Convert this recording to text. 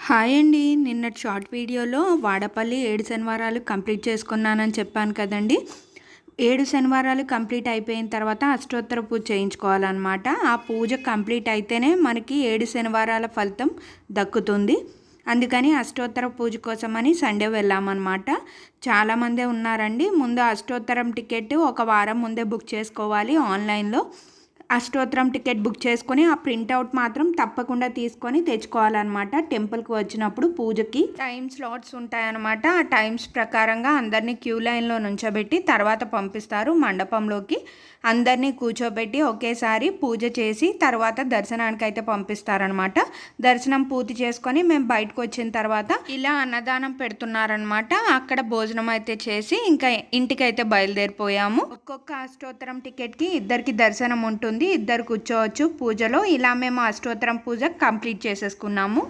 Hi అండి. నిన్నటి short వీడియోలో వాడపల్లి 7 శనివారాలు కంప్లీట్ చేసుకున్నానని చెప్పాను కదండి. 7 శనివారాలు కంప్లీట్ అయిపోయిన తర్వాత అష్టోత్తర పూజ చేయించుకోవాలన్నమాట. ఆ పూజ కంప్లీట్ అయితేనే మనకి 7 శనివారాల ఫలితం దక్కుతుంది. అందుకని అష్టోత్తర పూజ కోసమని సండే వెళ్ళామన్నమాట. చాలామందే ఉన్నారండి. ముందు అష్టోత్తరం టికెట్ ఒక వారం ముందే బుక్ చేసుకోవాలి ఆన్లైన్లో. అష్టోత్తరం టికెట్ బుక్ చేసుకొని ఆ ప్రింట్అవుట్ మాత్రం తప్పకుండా తీసుకొని తెచ్చుకోవాలన్నమాట. టెంపుల్కి వచ్చినప్పుడు పూజకి టైం స్లాట్స్ ఉంటాయన్నమాట. ఆ టైమ్స్ ప్రకారంగా అందరినీ క్యూ లైన్లో నుంచోబెట్టి తర్వాత పంపిస్తారు మండపంలోకి. అందరినీ కూర్చోబెట్టి ఒకేసారి పూజ చేసి తర్వాత దర్శనానికి అయితే పంపిస్తారనమాట. దర్శనం పూర్తి చేసుకొని మేము బయటకు వచ్చిన తర్వాత ఇలా అన్నదానం పెడుతున్నారనమాట. అక్కడ భోజనం అయితే చేసి ఇంకా ఇంటికైతే బయలుదేరిపోయాము. ఒక్కొక్క అష్టోత్తరం టికెట్కి ఇద్దరికి దర్శనం ఉంటుంది. ఇద్దరు కూర్చోవచ్చు పూజలో. ఇలా మేము అష్టోత్తరం పూజ కంప్లీట్ చేసేసుకున్నాము.